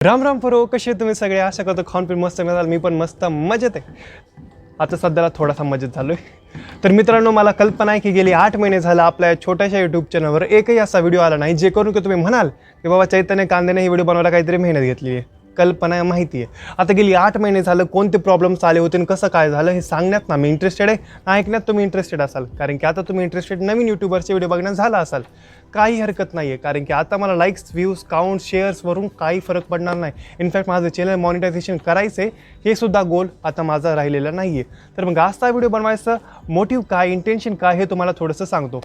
Ram Ram furrow, कसे तुम्ही सगळे? आशा करतो खाऊन पिऊन मस्त मिळाल. मी पण मस्त मजेत आहे. आता सध्याला थोडासा मजेत झालो आहे. तर मित्रांनो, मला कल्पना आहे की गेली 8 महिने झाला आपल्या छोट्याशा यूट्यूब चॅनलवर एकही असा व्हिडिओ आला नाही जे करून की तुम्ही म्हणाल की बाबा चैतन्य कांदेने ही व्हिडिओ बनवायला काहीतरी मेहनत घेतली आहे. कल्पना माहिती आहे. आता गेली 8 महिने झालं कोणते प्रॉब्लेम्स आले होते आणि कसं काय झालं हे सांगण्यात ना मी इंटरेस्टेड आहे, ना ऐकण्यात तुम्ही इंटरेस्टेड असाल. कारण की आता तुम्ही इंटरेस्टेड नवीन यूट्यूबरचे व्हिडिओ बघण्यात झाला असाल. काही हरकत नाही आहे, कारण की आता मला लाईक्स, व्ह्यूज, काउंट, शेअर्सवरून काही फरक पडणार नाही. इनफॅक्ट माझं चॅनल मॉनिटायझेशन करायचं आहे हे सुद्धा गोल आता माझा राहिलेला नाही आहे. तर मग आजचा व्हिडिओ बनवायचं मोटिव्ह काय, इंटेन्शन काय हे तुम्हाला थोडंसं सांगतो.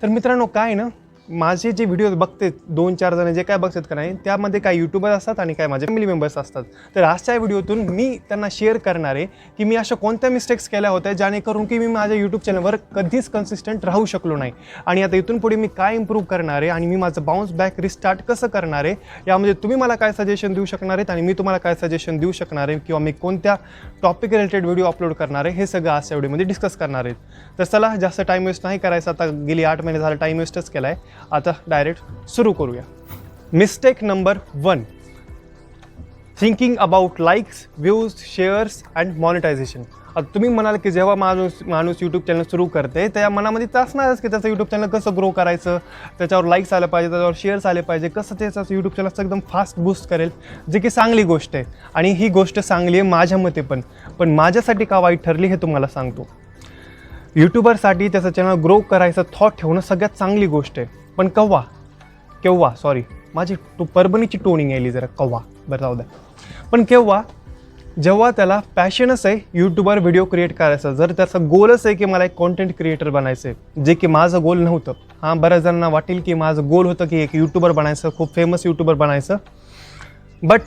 तर मित्रांनो, काय ना, माझे जे व्हिडिओ बघते 2-4 जण जे काय बघतात का नाही, त्यामध्ये काही यूट्यूबर असतात आणि काय माझे फॅमिली मेंबर्स असतात. तर आजच्या व्हिडिओतून मी त्यांना शेअर करणार आहे की मी अशा कोणत्या मिस्टेक्स केल्या होत्या जेणेकरून की मी माझ्या यूट्यूब चॅनलवर कधीच कन्सिस्टंट राहू शकलो नाही, आणि आता इथून पुढे मी काय इम्प्रूव्ह करणार आहे आणि मी माझं बाउन्स बॅक रिस्टार्ट कसं करणार आहे, यामध्ये तुम्ही मला काय सजेशन देऊ शकणार आहेत आणि मी तुम्हाला काय सजेशन देऊ शकणार आहे, किंवा मी कोणत्या टॉपिक रिलेटेड व्हिडिओ अपलोड करणार आहे, हे सगळं आजच्या व्हिडिओमध्ये डिस्कस करणार आहेत. तर चला, जास्त टाईम वेस्ट नाही करायचा. आता गेली 8 महिने झालं टाईम वेस्टच केला आहे. आता डायरेक्ट सुरू करूया. Mistake number 1, thinking about likes, views, shares and monetization. आता तुम्ही म्हणाल की जेव्हा माणूस यूट्यूब चॅनल सुरू करते त्या मनामध्ये तर असणारच की त्याचं यूट्यूब चॅनल कसं ग्रो करायचं, त्याच्यावर लाईक्स आले पाहिजे, त्याच्यावर शेअर्स आले पाहिजे, कसं त्याचं यूट्यूब चॅनल एकदम फास्ट बूस्ट करेल, जे की चांगली गोष्ट आहे. आणि ही गोष्ट चांगली आहे माझ्या मते पण माझ्यासाठी का वाईट ठरली हे तुम्हाला सांगतो. यूट्यूबरसाठी त्याचं चॅनल ग्रो करायचं थॉट ठेवणं सगळ्यात चांगली गोष्ट आहे. पण केव्हा सॉरी, माझी परभणीची टोनिंग यायली जरा, बरं जाऊ द्या. पण जेव्हा त्याला पॅशनच आहे यूट्यूबवर व्हिडिओ क्रिएट करायचं, जर त्याचा गोलच आहे की मला एक कॉन्टेंट क्रिएटर बनायचं आहे, जे की माझं गोल नव्हतं. हां, बऱ्याच जणांना वाटेल की माझं गोल होतं की एक यूट्यूबर बनायचं, खूप फेमस यूट्यूबर बनायचं. बट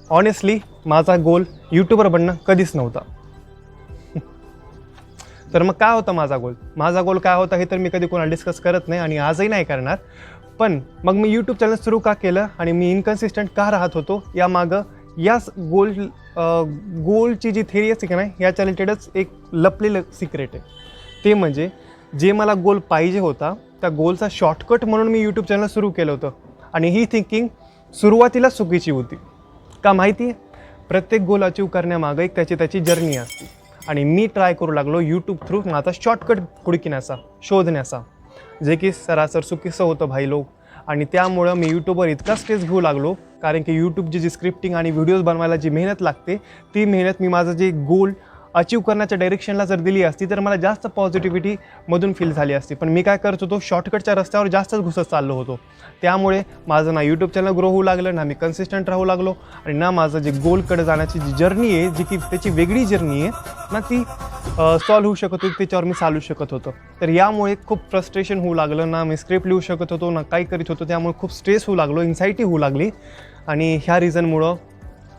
ऑनेस्टली माझा गोल यूट्यूबर बनणं कधीच नव्हता. तर मग काय होता माझा गोल काय होता हे तर मी कधी कोणाला डिस्कस करत नाही आणि आजही नाही करणार. पण मग मी यूट्यूब चॅनल सुरू का केलं आणि मी इनकन्सिस्टंट का राहत होतो, यामागं याच गोलची जी थेरी असते की नाही, याच्या रिलेटेडच एक लपलेलं सिक्रेट आहे. ते म्हणजे जे मला गोल पाहिजे होता त्या गोलचा शॉर्टकट म्हणून मी यूट्यूब चॅनल सुरू केलं होतं. आणि ही थिंकिंग सुरुवातीला चुकीची होती. का माहिती आहे? प्रत्येक गोल अचीव करण्यामागं एक त्याची जर्नी असते. आणि मी ट्राय करू लागलो यूट्यूब थ्रू माझा शॉर्टकट हुडकिण्याचा, शोधण्याचा, जे की सरासर चुकीचं होतं भाई लोक. आणि त्यामुळं मी यूट्यूबवर इतका स्ट्रेस घेऊ लागलो, कारण की यूट्यूबची जी स्क्रिप्टिंग आणि व्हिडिओज बनवायला जी मेहनत लागते, ती मेहनत मी माझं जे गोल अचीव करण्याच्या डायरेक्शनला जर दिली असती तर मला जास्त पॉझिटिव्हिटीमधून फील झाली असती. पण मी काय करत होतो, शॉर्टकटच्या रस्त्यावर जास्तच घुसत चाललो होतो. त्यामुळे माझं ना यूट्यूब चॅनल ग्रो होऊ लागलं, ना मी कन्सिस्टंट राहू लागलो, आणि ना माझं जे गोलकडे जाण्याची जी जर्नी आहे, जी की त्याची वेगळी जर्नी आहे ना, ती सॉल्व्ह होऊ शकत होती, त्याच्यावर मी चालू शकत होतो. तर यामुळे खूप फ्रस्ट्रेशन होऊ लागलं. ना मी स्क्रिप्ट लिहू शकत होतो, ना काही करीत होतो. त्यामुळे खूप स्ट्रेस होऊ लागलो, एन्झायटी होऊ लागली, आणि ह्या रिझनमुळं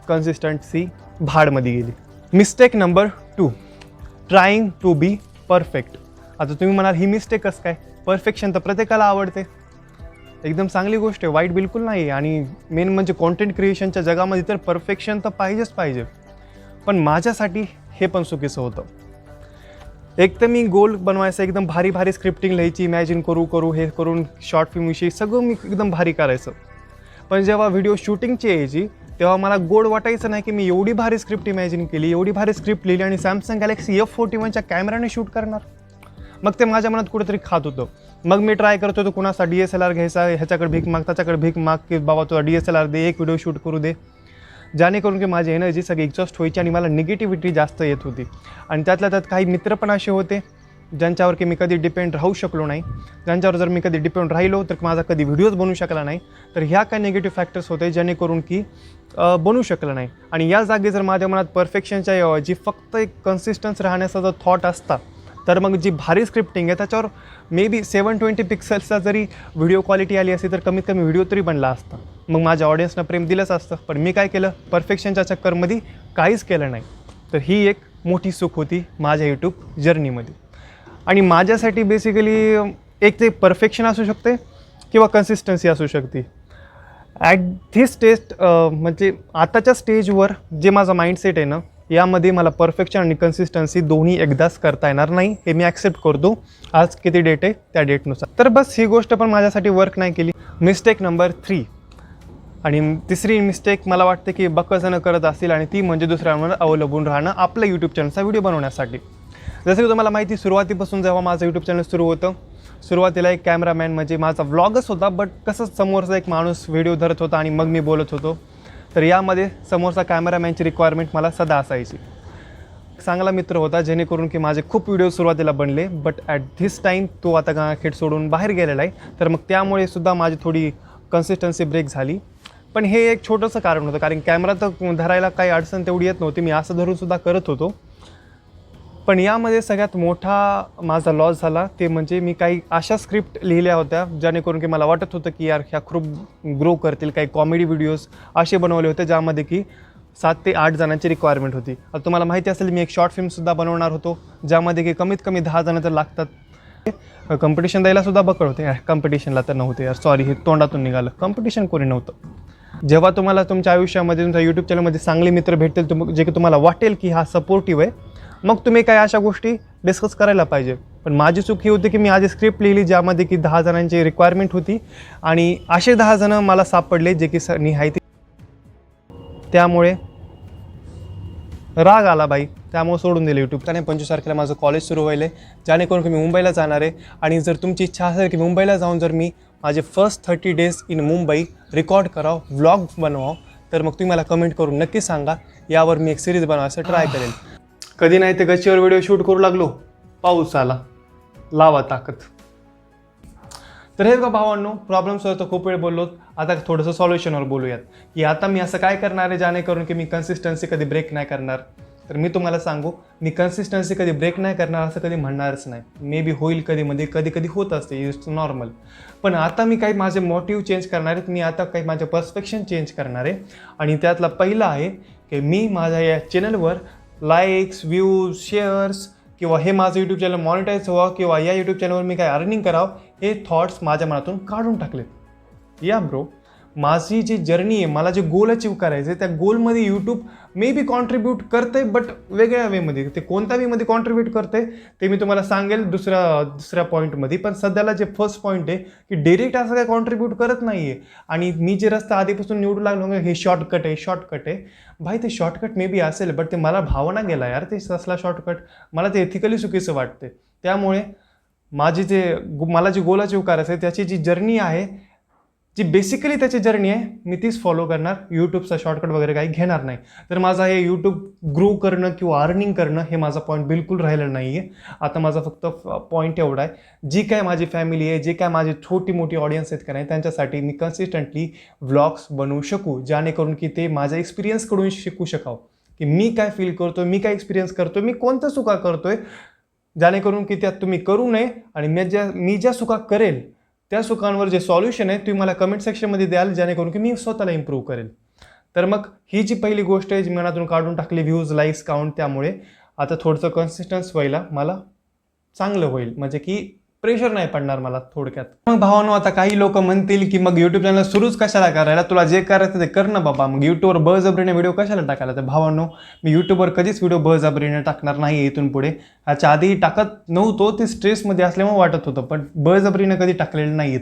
कन्सिस्टन्सी भाडमध्ये गेली. Mistake number 2, trying to be perfect. आता तुम्ही म्हणाल ही मिस्टेक कसं काय? परफेक्शन तर प्रत्येकाला आवडते, एकदम चांगली गोष्ट आहे, वाईट बिलकुल नाही आहे. आणि मेन म्हणजे कॉन्टेंट क्रिएशनच्या जगामध्ये तर परफेक्शन तर पाहिजे. पण माझ्यासाठी हे पण चुकीचं होतं. एक तर मी गोल बनवायचं, एकदम भारी स्क्रिप्टिंग लिहायची, इमॅजिन करू हे करून शॉर्ट फिल्मविषयी सगळं मी एकदम भारी करायचं. पण जेव्हा व्हिडिओ शूटिंगची यायची तेव्हा मला गोड वाटायचं नाही की मी एवढी भारी स्क्रिप्ट इमॅजिन केली, एवढी भारी स्क्रिप्ट लिहिली आणि सॅमसंग गॅलेक्सी F41च्या कॅमेराने शूट करणार. मग ते माझ्या मनात कुठेतरी खात होतं. मग मी ट्राय करत होतो कुणाचा DSLR घ्यायचा, ह्याच्याकडे भीक माग, त्याच्याकडे भीक माग, की बाबा तुला DSLR दे, एक व्हिडिओ शूट करू दे, जेणेकरून की माझी एनर्जी सगळी एक्झॉस्ट व्हायची आणि मला निगेटिव्हिटी जास्त येत होती. आणि त्यातल्या त्यात काही मित्र पण असे होते ज्यांच्यावर की मी कधी डिपेंड राहू शकलो नाही, ज्यांच्यावर जर मी कधी डिपेंड राहिलो तर माझा कधी व्हिडिओज बनवू शकला नाही. तर ह्या काही निगेटिव्ह फॅक्टर्स होते जेणेकरून की बनवू शकलं नाही. आणि या जागी जर माझ्या मनात परफेक्शनच्या ऐवजी फक्त एक कन्सिस्टन्स राहण्याचा जर थॉट असता, तर मग जी भारी स्क्रिप्टिंग आहे त्याच्यावर मे बी 720 पिक्सेल्सचा जरी व्हिडिओ क्वालिटी आली असती तर कमीत कमी व्हिडिओ तरी बनला असता, मग माझ्या ऑडियन्सनं प्रेम दिलंच असतं. पण मी काय केलं, परफेक्शनच्या चक्करमध्ये काहीच केलं नाही. तर ही एक मोठी चूक होती माझ्या यूट्यूब जर्नीमध्ये. आणि माझ्यासाठी बेसिकली एक ते परफेक्शन असू शकते किंवा कन्सिस्टन्सी असू शकते. ॲट धिस स्टेज म्हणजे आताच्या स्टेजवर जे माझा माइंडसेट आहे ना, यामध्ये मला परफेक्शन आणि कन्सिस्टन्सी दोन्ही एकदाच करता येणार नाही, हे मी ॲक्सेप्ट करतो. आज किती डेट आहे त्या डेटनुसार. तर बस ही गोष्ट पण माझ्यासाठी वर्क नाही केली. मिस्टेक नंबर 3, आणि तिसरी मिस्टेक मला वाटते की बकं जणं करत असतील आणि ती म्हणजे दुसऱ्यांवर अवलंबून राहणं आपलं यूट्यूब चॅनलचा व्हिडिओ बनवण्यासाठी. जसं की तुम्हाला माहिती, सुरुवातीपासून जेव्हा माझं यूट्यूब चॅनल सुरू होतं, सुरुवातीला एक कॅमेरामॅन म्हणजे माझा व्लॉगच होता, बट कसं समोरचा एक माणूस व्हिडिओ धरत होता आणि मग मी बोलत होतो. तर यामध्ये समोरचा कॅमेरामॅनची रिक्वायरमेंट मला सदा असायची. चांगला मित्र होता जेणेकरून की माझे खूप व्हिडिओ सुरुवातीला बनले, बट ॲट धिस टाईम तो आता गंगाखेड सोडून बाहेर गेलेला आहे. तर मग त्यामुळे सुद्धा माझी थोडी कन्सिस्टन्सी ब्रेक झाली. पण हे एक छोटंसं कारण होतं, कारण कॅमेरा तर धरायला काही अडचण तेवढी येत नव्हती, मी असं धरूनसुद्धा करत होतो. पण यामध्ये सगळ्यात मोठा माझा लॉस झाला ते म्हणजे मी काही अशा स्क्रिप्ट लिहिल्या होत्या जेणेकरून की मला वाटत होतं की यार ह्या खूप ग्रो करतील. काही कॉमेडी व्हिडिओज असे बनवले होते ज्यामध्ये की 7 ते 8 जणांची रिक्वायरमेंट होती. आता तुम्हाला माहिती असेल मी एक शॉर्ट फिल्मसुद्धा बनवणार होतो ज्यामध्ये की कमीत कमी 10 जणं तर लागतात. कॉम्पिटिशन द्यायलासुद्धा बकळ होते. कॉम्पिटिशनला तर नव्हते यार, सॉरी, हे तोंडातून निघालं. कॉम्पिटिशन कोणी नव्हतं. जेव्हा तुम्हाला तुमच्या आयुष्यामध्ये तुमच्या यूट्यूब चॅनलमध्ये चांगले मित्र भेटतील, जे की तुम्हाला वाटेल की हा सपोर्टिव्ह आहे, मग तुम्ही काय अशा गोष्टी डिस्कस करायला पाहिजे. पण माझी चूक ही होती की मी आधी स्क्रिप्ट लिहिली ज्यामध्ये की 10 जणांची रिक्वायरमेंट होती आणि असे 10 जणं मला सापडले जे की निहायती. त्यामुळे राग आला बाई, त्यामुळे सोडून दिलं यूट्यूब. त्याने 25 तारखेला माझं कॉलेज सुरू होईल आहे, जेणेकरून की मी मुंबईला जाणार आहे. आणि जर तुमची इच्छा असेल की मुंबईला जाऊन जर मी माझे first 30 days in Mumbai record करावं, व्लॉग बनवावं, तर मग तुम्ही मला कमेंट करून नक्की सांगा. यावर मी एक सिरीज बनवायचं ट्राय करेल. कधी नाही ते गच्चीवर व्हिडिओ शूट करू लागलो, पाऊस आला, लावा ताकद. तर हे बघा भावांनो, प्रॉब्लेम्सवर तर खूप वेळ बोललो, आता थोडंसं सॉल्युशनवर बोलूयात की आता मी असं काय करणार आहे जेणेकरून की मी कन्सिस्टन्सी कधी ब्रेक नाही करणार. तर मी तुम्हाला सांगू, मी कन्सिस्टन्सी कधी ब्रेक नाही करणार असं कधी म्हणणारच नाही. मे बी होईल कधीमध्ये, कधी कधी होत असते, इट्स नॉर्मल. पण आता मी काही माझे मोटिव्ह चेंज करणार आहेत, मी आता काही माझे पर्स्पेक्शन चेंज करणार आहे. आणि त्यातला पहिला आहे की मी माझ्या या चॅनलवर लाईक्स, व्ह्यूज, शेअर्स किंवा हे माझं यूट्यूब चॅनल मॉनिटाईज व्हावं किंवा या यूट्यूब चॅनलवर मी काय अर्निंग करावं, हे थॉट्स माझ्या मनातून काढून टाकलेत. या ब्रो, माझी जी जर्नी आहे, मला जे गोल अचीव करायचं आहे, त्या गोलमध्ये यूट्यूब मे बी कॉन्ट्रीब्यूट करते, बट वेगळ्या वेमध्ये. ते कोणत्या वेमध्ये कॉन्ट्रीब्यूट करते ते मी तुम्हाला सांगेल दुसऱ्या पॉईंटमध्ये. पण सध्याला जे फर्स्ट पॉईंट आहे की डायरेक्ट असं काय कॉन्ट्रीब्यूट करत नाही आहे. आणि मी जे रस्ता आधीपासून निवडू लागलो हे शॉर्टकट आहे, भाई ते शॉर्टकट मे बी असेल, बट ते मला भावना गेला यार, ते असला शॉर्टकट मला ते एथिकली चुकीचं वाटते. त्यामुळे मला जी गोल अचीव करायचं आहे त्याची जी जर्नी आहे, जी बेसिकली त्याची जर्नी आहे, मी तीच फॉलो करणार. यूट्यूबचा शॉर्टकट वगैरे काही घेणार नाही. तर माझा हे यूट्यूब ग्रो करणं किंवा अर्निंग करणं हे माझा पॉईंट बिलकुल राहिलेलं नाही आहे. आता माझा फक्त पॉईंट एवढा आहे, जी काय माझी फॅमिली आहे, जे काय माझी छोटी मोठी ऑडियन्स आहेत का नाही, त्यांच्यासाठी मी कन्सिस्टंटली व्लॉग्स बनवू शकू, जेणेकरून की ते माझ्या एक्सपिरियन्सकडून शिकू शकावं की मी काय फील करतो, मी काय एक्सपिरियन्स करतो, मी कोणत्या चुका करतोय, जेणेकरून की त्यात तुम्ही करू नये. आणि मी ज्या चुका करेल त्या चुकांवर जे सॉल्युशन आहे तुम्ही मला कमेंट सेक्शनमध्ये द्याल, जेणेकरून की मी स्वतःला इम्प्रूव्ह करेल. तर मग ही जी पहिली गोष्ट आहे जी मनातून काढून टाकली, व्ह्यूज, लाईक्स, काउंट, त्यामुळे आता थोडंसं कन्सिस्टन्स व्हायला मला चांगलं होईल, म्हणजे की प्रेशर नाही पडणार मला थोडक्यात. मग भावानो, आता काही लोक म्हणतील की मग यूट्यूब चॅनल सुरूच कशाला करायला, तुला जे करायचं ते कर ना बाबा, मग यूट्यूबवर बळजबरीने व्हिडिओ कशाला टाकायला. तर भावानो, मी यूट्यूबवर कधीच व्हिडिओ बळजबरीने टाकणार नाही इथून पुढे. ह्याच्या आधीही टाकत नव्हतो, ते स्ट्रेसमध्ये असल्यामुळे वाटत होतं, पण बळजबरीने कधी टाकलेलं नाहीत.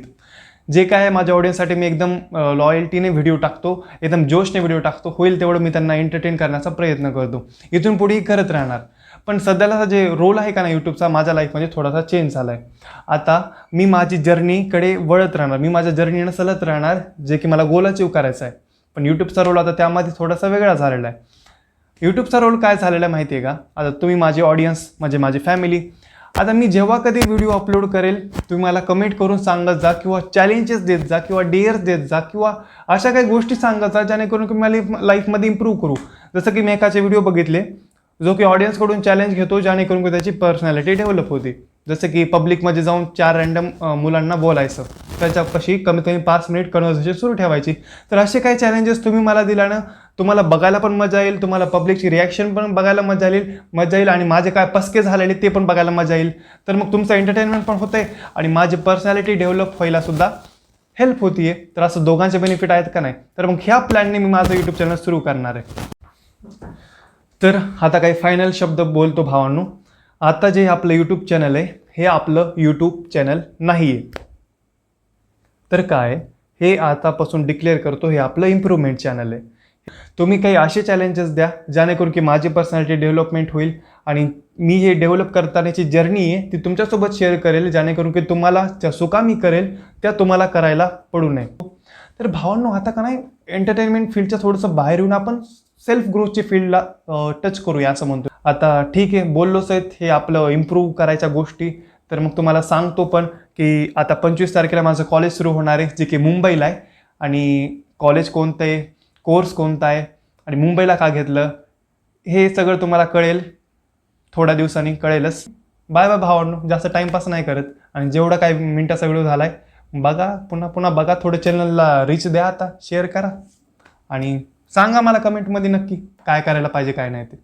जे काय माझ्या ऑडियन्ससाठी मी एकदम लॉयल्टीने व्हिडिओ टाकतो, एकदम जोशने व्हिडिओ टाकतो, होईल तेवढं मी त्यांना एंटरटेन करण्याचा प्रयत्न करतो, इथून पुढेही करत राहणार. पण सध्याला जे रोल आहे का ना यूट्यूबचा, माझ्या लाईफमध्ये थोडासा चेंज झाला आहे. आता मी माझी जर्नीकडे वळत राहणार, मी माझ्या जर्नीनं चलत राहणार, जे की मला गोल अचीव करायचं आहे. पण यूट्यूबचा रोल आता त्यामध्ये थोडासा वेगळा झालेला आहे. यूट्यूबचा रोल काय झालेला आहे माहिती आहे का, आता तुम्ही माझे ऑडियन्स म्हणजे माझी फॅमिली, आता मी जेव्हा कधी व्हिडिओ अपलोड करेल तुम्ही मला कमेंट करून सांगत जा, किंवा चॅलेंजेस देत जा, किंवा डेअर्स देत जा, किंवा अशा काही गोष्टी सांगत जा जेणेकरून की मला लाईफमध्ये इम्प्रूव्ह करू. जसं की मी एकाचे व्हिडिओ बघितले जो की ऑडियन्सकडून चॅलेंज घेतो, जेणेकरून की त्याची पर्सनॅलिटी डेव्हलप होते. जसं की पब्लिकमध्ये जाऊन 4 रँडम मुलांना बोलायचं, त्याच्यापाशी कमीत कमी 5 मिनिट कन्व्हर्सेशन सुरू ठेवायची. तर असे काही चॅलेंजेस तुम्ही मला दिल्यानं तुम्हाला बघायला पण मजा येईल, तुम्हाला पब्लिकची रिॲक्शन पण बघायला मजा येईल, आणि माझे काय पस्के झालेले ते पण बघायला मजा येईल. तर मग तुमचं एंटरटेनमेंट पण होतं आहे आणि माझी पर्सनॅलिटी डेव्हलप व्हायला सुद्धा हेल्प होती आहे. तर असं दोघांचे बेनिफिट आहेत का नाही. तर मग ह्या प्लॅनने मी माझं यूट्यूब चॅनल सुरू करणार आहे. तर आता काही फायनल शब्द बोलतो भावांनो. आता जे आपलं यूट्यूब चॅनल आहे हे आपलं यूट्यूब चॅनल नाही आहे. तर काय, हे आतापासून डिक्लेअर करतो, हे आपलं इम्प्रूव्हमेंट चॅनल आहे. तुम्ही काही असे चॅलेंजेस द्या जेणेकरून की माझी पर्सनॅलिटी डेव्हलपमेंट होईल आणि मी हे डेव्हलप करतानाची जर्नी आहे ती तुमच्यासोबत शेअर करेल, जेणेकरून की तुम्हाला ज्या चुका मी करेल त्या तुम्हाला करायला पडू नये. तर भावांनो, आता का नाही एंटरटेनमेंट फील्डच्या थोडंसं बाहेर येऊन आपण सेल्फ ग्रोथच्या फील्डला टच करूया असं म्हणतो. आता ठीक आहे, बोललोच आहेत हे आपलं इम्प्रूव्ह करायच्या गोष्टी. तर मग तुम्हाला सांगतो पण की आता 25 तारखेला माझं कॉलेज सुरू होणार आहे, जे की मुंबईला आहे. आणि कॉलेज कोणतं आहे, कोर्स कोणता आहे आणि मुंबईला का घेतलं हे सगळं तुम्हाला कळेल, थोड्या दिवसांनी कळेलच. बाय बाय भावांनो, जास्त टाईमपास नाही करत. आणि जेवढा काही मिनटाचा व्हिडिओ झाला आहे बघा, पुन्हा पुन्हा बघा, थोडं चॅनलला रीच द्या, आता शेअर करा आणि सांगा मला कमेंटमध्ये नक्की काय करायला पाहिजे काय नाही ते.